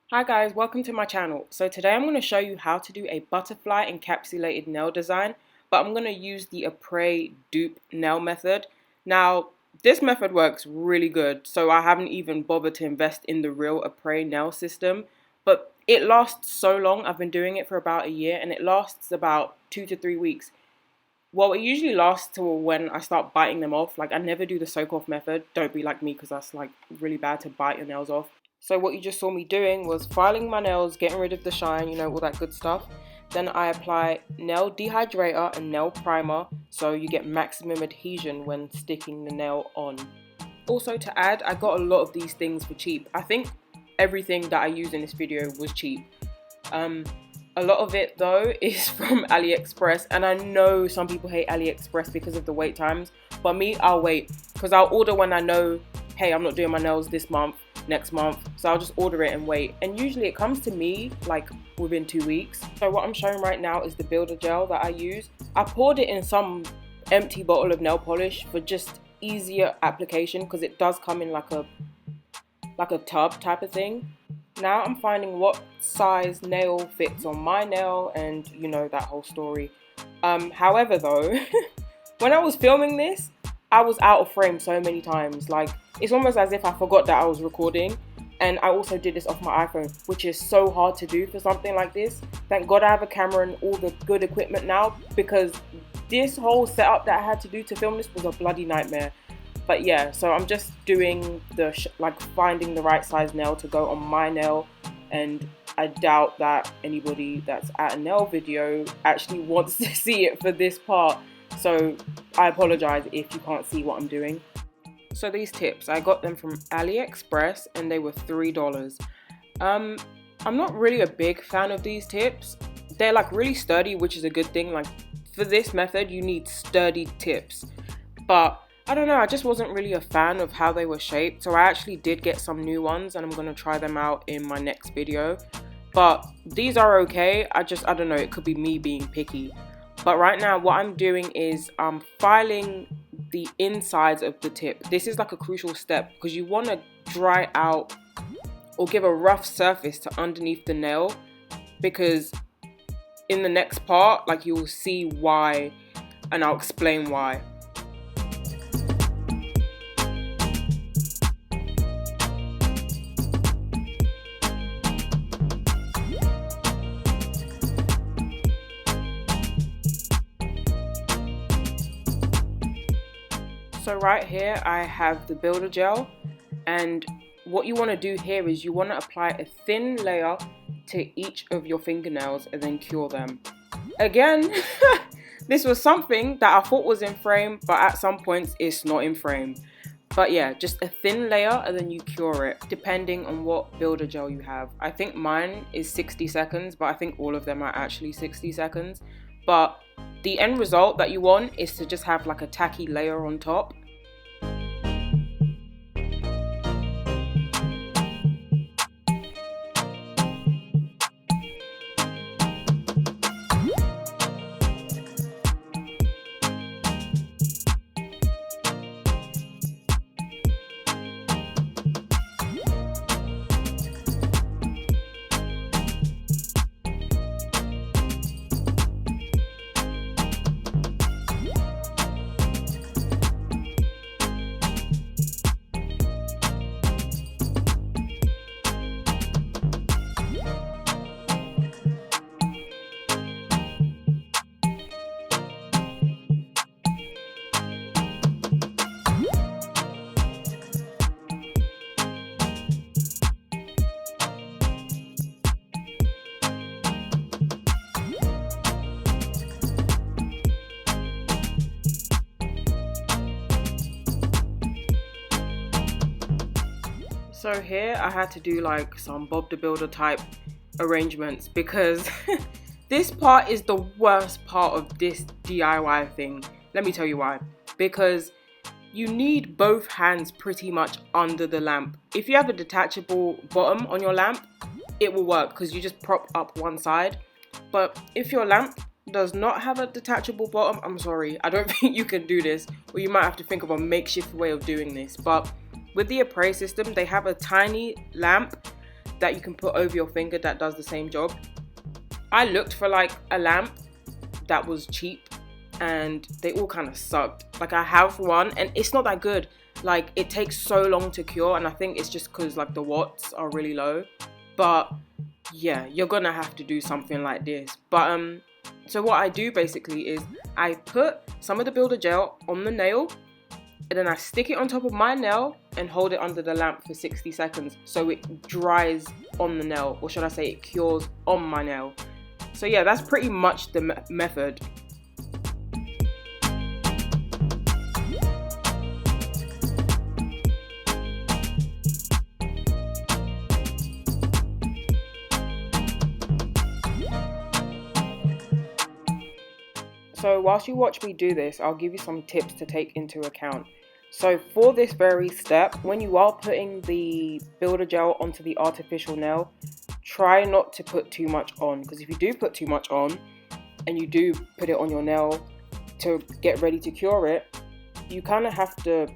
Hi guys, welcome to my channel. So today I'm going to show you how to do a butterfly encapsulated nail design, but I'm going to use the Apres dupe nail method. Now, this method works really good, so I haven't even bothered to invest in the real Apres nail system, but it lasts so long. I've been doing it for about a year and it lasts about 2 to 3 weeks. Well, it usually lasts till when I start biting them off. Like, I never do the soak off method. Don't be like me because that's like really bad to bite your nails off. So what you just saw me doing was filing my nails, getting rid of the shine, all that good stuff. Then I apply nail dehydrator and nail primer so you get maximum adhesion when sticking the nail on. Also to add, I got a lot of these things for cheap. I think everything that I used in this video was cheap. A lot of it though is from AliExpress, and I know some people hate AliExpress because of the wait times, but me, I'll wait because I'll order when I know, hey, I'm not doing my nails this month, next month, so I'll just order it and wait, and usually it comes to me like within 2 weeks. So what I'm showing right now is the builder gel that I use. I poured it in some empty bottle of nail polish for just easier application because it does come in like a tub type of thing. Now I'm finding what size nail fits on my nail and that whole story. However though, when I was filming this, I was out of frame so many times. Like, it's almost as if I forgot that I was recording. And I also did this off my iPhone, which is so hard to do for something like this. Thank God I have a camera and all the good equipment now, because this whole setup that I had to do to film this was a bloody nightmare. But yeah, so I'm just doing finding the right size nail to go on my nail, and I doubt that anybody that's at a nail video actually wants to see it for this part. So I apologize if you can't see what I'm doing. So these tips, I got them from AliExpress and they were $3. I'm not really a big fan of these tips. They're like really sturdy, which is a good thing. Like, for this method, you need sturdy tips. But I don't know, I just wasn't really a fan of how they were shaped. So I actually did get some new ones and I'm going to try them out in my next video. But these are okay. I don't know, it could be me being picky. But right now what I'm doing is I'm filing the insides of the tip. This is like a crucial step because you want to dry out or give a rough surface to underneath the nail, because in the next part, like, you will see why, and I'll explain why. So right here I have the builder gel, and what you want to do here is you want to apply a thin layer to each of your fingernails and then cure them. Again, this was something that I thought was in frame, but at some points it's not in frame. But yeah, just a thin layer and then you cure it, depending on what builder gel you have. I think mine is 60 seconds, but I think all of them are actually 60 seconds. But the end result that you want is to just have like a tacky layer on top. So here I had to do like some Bob the Builder type arrangements because this part is the worst part of this DIY thing. Let me tell you why. Because you need both hands pretty much under the lamp. If you have a detachable bottom on your lamp, it will work because you just prop up one side. But if your lamp does not have a detachable bottom, I'm sorry, I don't think you can do this, or you might have to think of a makeshift way of doing this. But with the Apres system, they have a tiny lamp that you can put over your finger that does the same job. I looked for like a lamp that was cheap and they all kind of sucked. Like I have one and it's not that good. Like it takes so long to cure, and I think it's just because like the watts are really low. But yeah, you're gonna have to do something like this. But so what I do basically is I put some of the builder gel on the nail, and then I stick it on top of my nail and hold it under the lamp for 60 seconds so it dries on the nail, or should I say it cures on my nail. So yeah, that's pretty much the method. So whilst you watch me do this, I'll give you some tips to take into account. So for this very step, when you are putting the builder gel onto the artificial nail, try not to put too much on, because if you do put too much on and you do put it on your nail to get ready to cure it, you kind of have to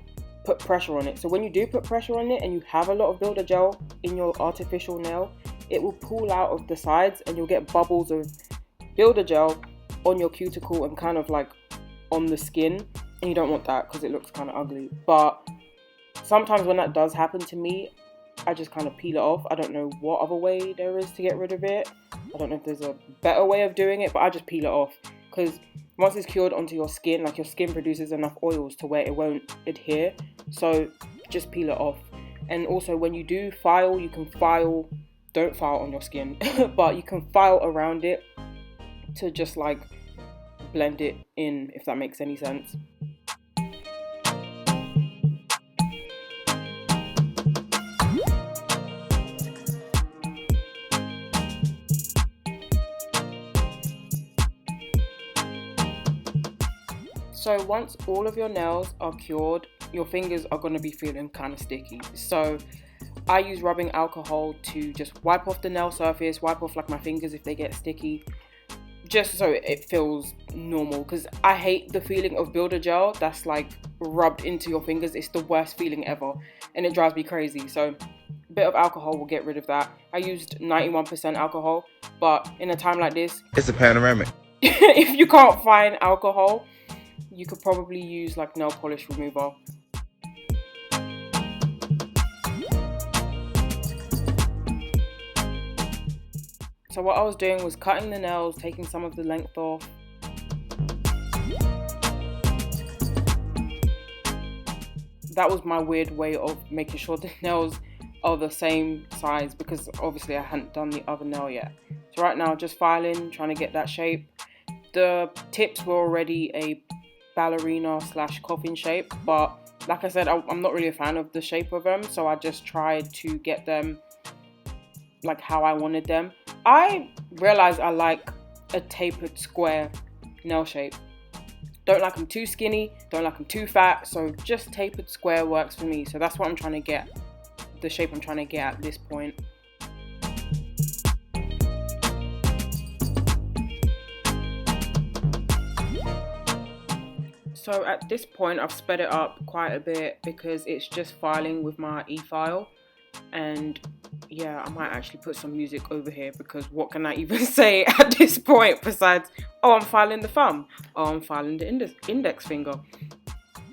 put pressure on it. So when you do put pressure on it and you have a lot of builder gel in your artificial nail, it will pull out of the sides and you'll get bubbles of builder gel on your cuticle and kind of like on the skin, and you don't want that because it looks kind of ugly. But sometimes when that does happen to me, I just kind of peel it off. I don't know what other way there is to get rid of it. I don't know if there's a better way of doing it, but I just peel it off, because once it's cured onto your skin, like your skin produces enough oils to where it won't adhere, so just peel it off. And also when you do file, you can file, don't file on your skin, but you can file around it to just like blend it in, if that makes any sense. So once all of your nails are cured, your fingers are going to be feeling kind of sticky. So I use rubbing alcohol to just wipe off the nail surface, wipe off like my fingers if they get sticky, just so it feels normal, because I hate the feeling of builder gel that's like rubbed into your fingers. It's the worst feeling ever and it drives me crazy. So a bit of alcohol will get rid of that. I used 91% alcohol, but in a time like this, it's a panoramic. If you can't find alcohol, you could probably use like nail polish remover. So what I was doing was cutting the nails, taking some of the length off. That was my weird way of making sure the nails are the same size, because obviously I hadn't done the other nail yet. So right now, just filing, trying to get that shape. The tips were already a ballerina / coffin shape, but like I said, I'm not really a fan of the shape of them, so I just tried to get them like how I wanted them. I realized I like a tapered square nail shape. Don't like them too skinny, don't like them too fat, so just tapered square works for me. So that's what I'm trying to get, the shape I'm trying to get at this point. So at this point I've sped it up quite a bit because it's just filing with my e-file, and yeah, I might actually put some music over here, because what can I even say at this point besides, oh, I'm filing the thumb, oh, I'm filing the index finger.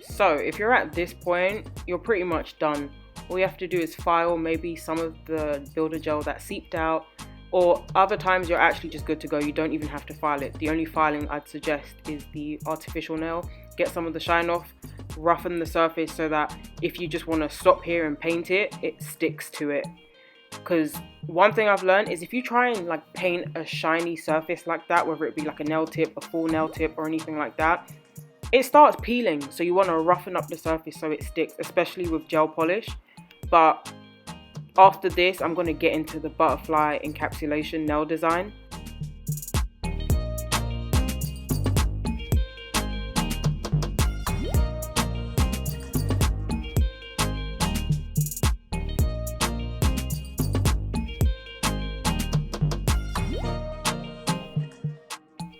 So if you're at this point, you're pretty much done. All you have to do is file maybe some of the builder gel that seeped out, or other times you're actually just good to go. You don't even have to file it. The only filing I'd suggest is the artificial nail. Get some of the shine off, roughen the surface so that if you just want to stop here and paint it, it sticks to it. Because one thing I've learned is if you try and like paint a shiny surface like that, whether it be like a nail tip, a full nail tip, or anything like that, it starts peeling. So you want to roughen up the surface so it sticks, especially with gel polish. But after this, I'm going to get into the butterfly encapsulation nail design.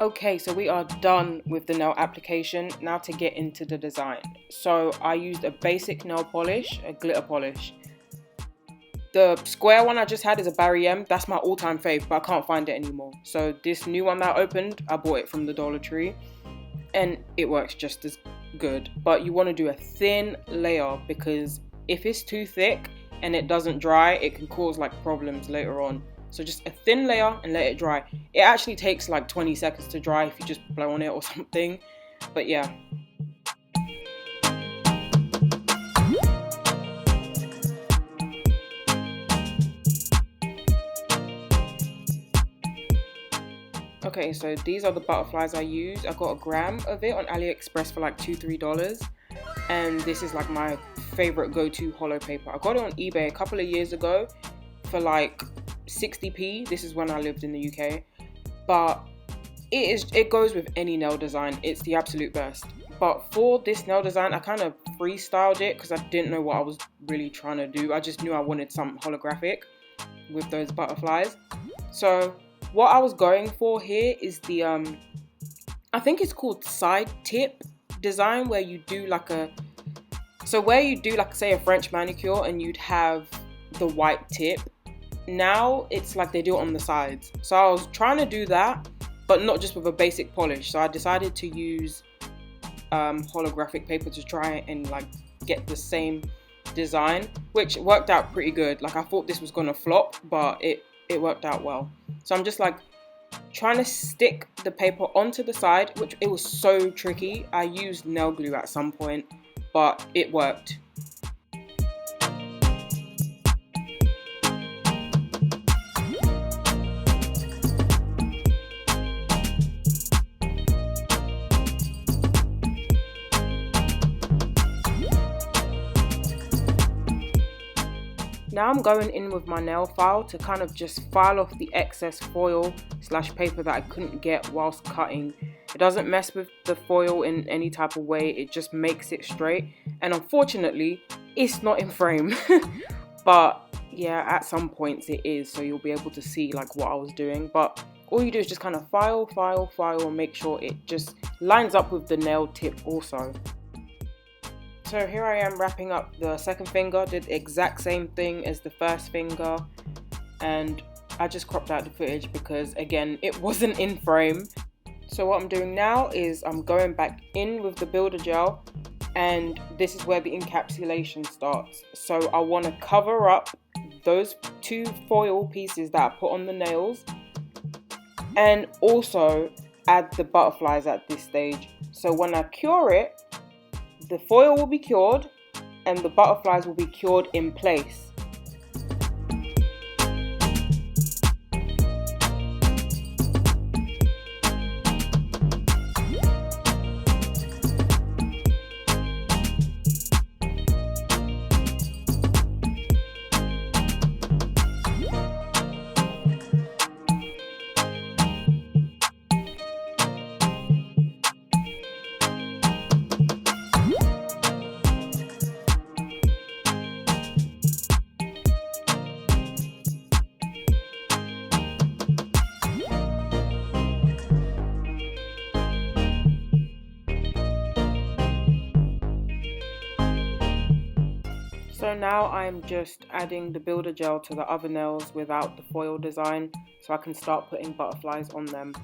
Okay, so we are done with the nail application. Now to get into the design. So I used a basic nail polish, a glitter polish. The square one I just had is a Barry M. That's my all-time fave, but I can't find it anymore. So this new one that I opened, I bought it from the Dollar Tree, and it works just as good. But you want to do a thin layer, because if it's too thick and it doesn't dry, it can cause like problems later on. So just a thin layer and let it dry. It actually takes like 20 seconds to dry if you just blow on it or something. But yeah. Okay, so these are the butterflies I use. I got a gram of it on AliExpress for like $2-3. And this is like my favorite go-to holo paper. I got it on eBay a couple of years ago for like 60p. This is when I lived in the UK. But it goes with any nail design. It's the absolute best. But for this nail design, I kind of freestyled it because I didn't know what I was really trying to do. I just knew I wanted something holographic with those butterflies. So what I was going for here is the I think it's called side tip design, where you do like say a French manicure and you'd have the white tip. Now it's like they do it on the sides. So I was trying to do that, but not just with a basic polish. So I decided to use holographic paper to try and like get the same design, which worked out pretty good. Like I thought this was gonna flop, but it worked out well. So I'm just like trying to stick the paper onto the side, which it was so tricky. I used nail glue at some point, but it worked. Now I'm going in with my nail file to kind of just file off the excess foil / paper that I couldn't get whilst cutting. It doesn't mess with the foil in any type of way, it just makes it straight. And unfortunately, it's not in frame. But yeah, at some points it is, so you'll be able to see like what I was doing. But all you do is just kind of file, and make sure it just lines up with the nail tip also. So here I am wrapping up the second finger, did the exact same thing as the first finger, and I just cropped out the footage because again it wasn't in frame. So what I'm doing now is I'm going back in with the builder gel, and this is where the encapsulation starts. So I want to cover up those two foil pieces that I put on the nails, and also add the butterflies at this stage. So when I cure it, the foil will be cured and the butterflies will be cured in place. So now I'm just adding the builder gel to the other nails without the foil design, so I can start putting butterflies on them.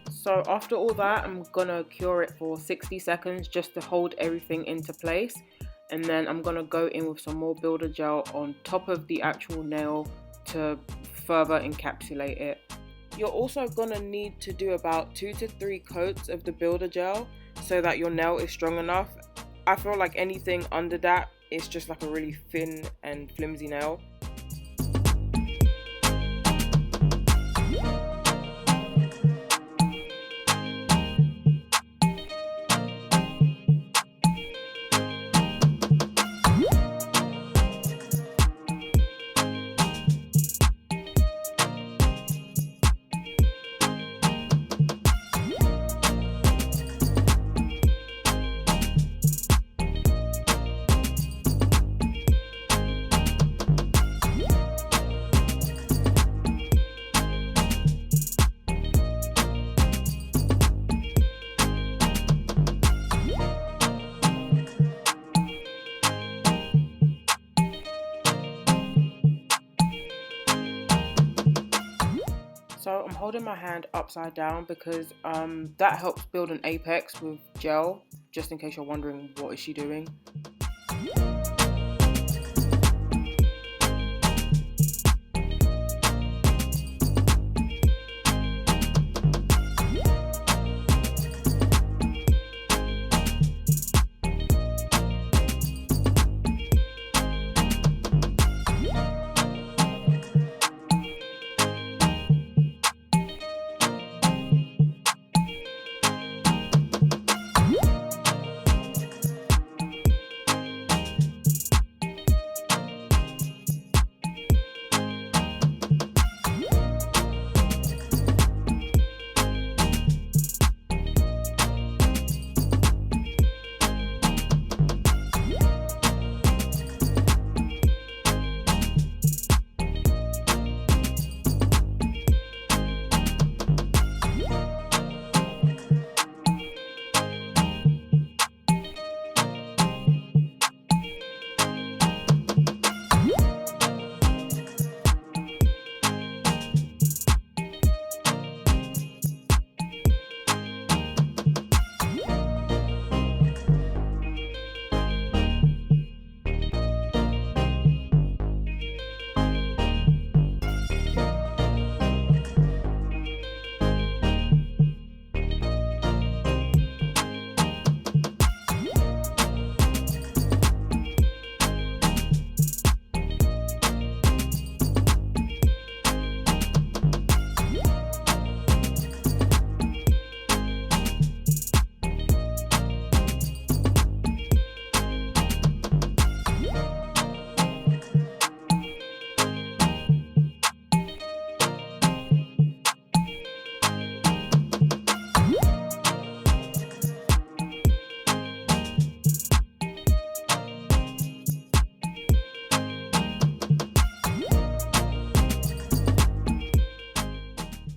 So after all that, I'm gonna cure it for 60 seconds just to hold everything into place. And then I'm gonna go in with some more builder gel on top of the actual nail to further encapsulate it. You're also gonna need to do about 2 to 3 coats of the builder gel so that your nail is strong enough. I feel like anything under that is just like a really thin and flimsy nail. holding my hand upside down because that helps build an apex with gel, just in case you're wondering what is she doing.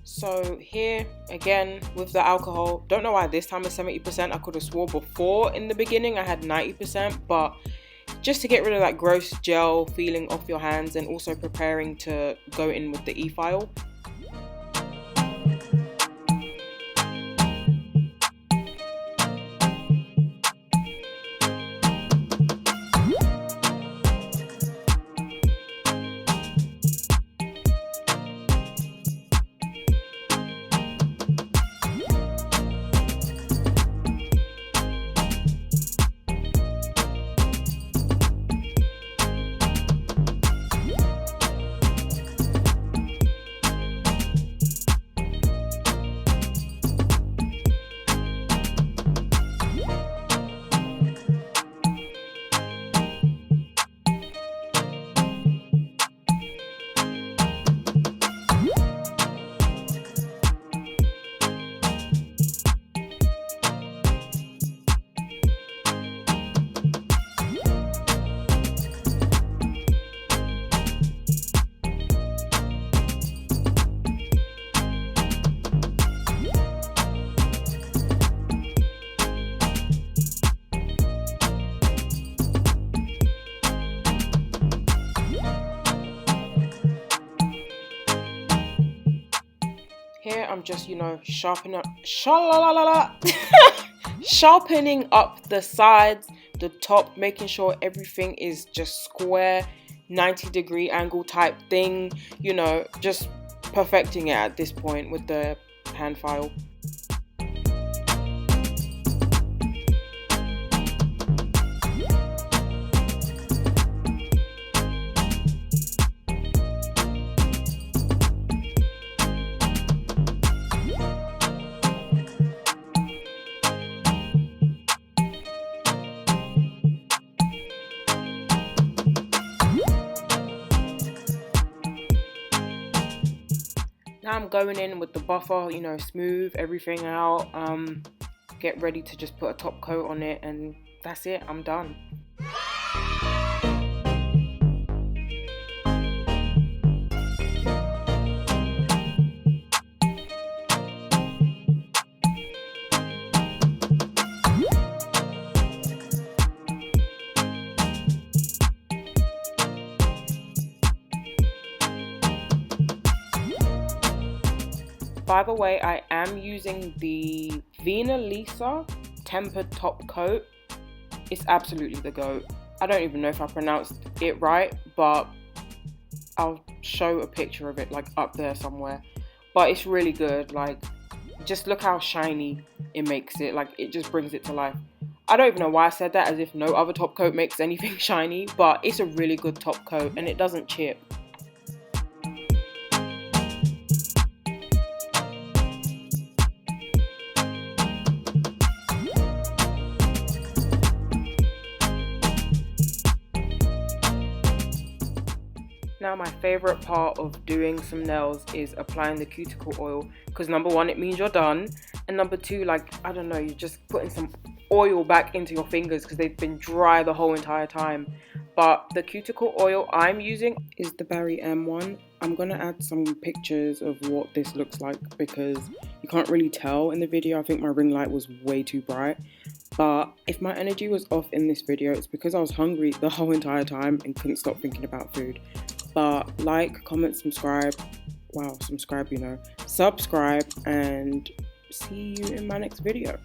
So here again with the alcohol, don't know why this time is 70%. I could have swore before in the beginning I had 90%, but just to get rid of that gross gel feeling off your hands and also preparing to go in with the e-file. Here I'm just, sharpening up the sides, the top, making sure everything is just square, 90-degree angle type thing, just perfecting it at this point with the hand file. Now I'm going in with the buffer, smooth everything out, get ready to just put a top coat on it, and that's it, I'm done. By the way, I am using the Vina Lisa tempered top coat. It's absolutely the GOAT. I don't even know if I pronounced it right, but I'll show a picture of it like up there somewhere. But it's really good. Like, just look how shiny it makes it. Like, it just brings it to life. I don't even know why I said that, as if no other top coat makes anything shiny, but it's a really good top coat and it doesn't chip. Now, my favorite part of doing some nails is applying the cuticle oil, because number one, it means you're done, and number two, like, I don't know, you're just putting some oil back into your fingers because they've been dry the whole entire time. But the cuticle oil I'm using is the Barry M one. I'm gonna add some pictures of what this looks like because you can't really tell in the video. I think my ring light was way too bright. But if my energy was off in this video, it's because I was hungry the whole entire time and couldn't stop thinking about food. But like, comment, subscribe. Wow, subscribe, you know. Subscribe, and see you in my next video.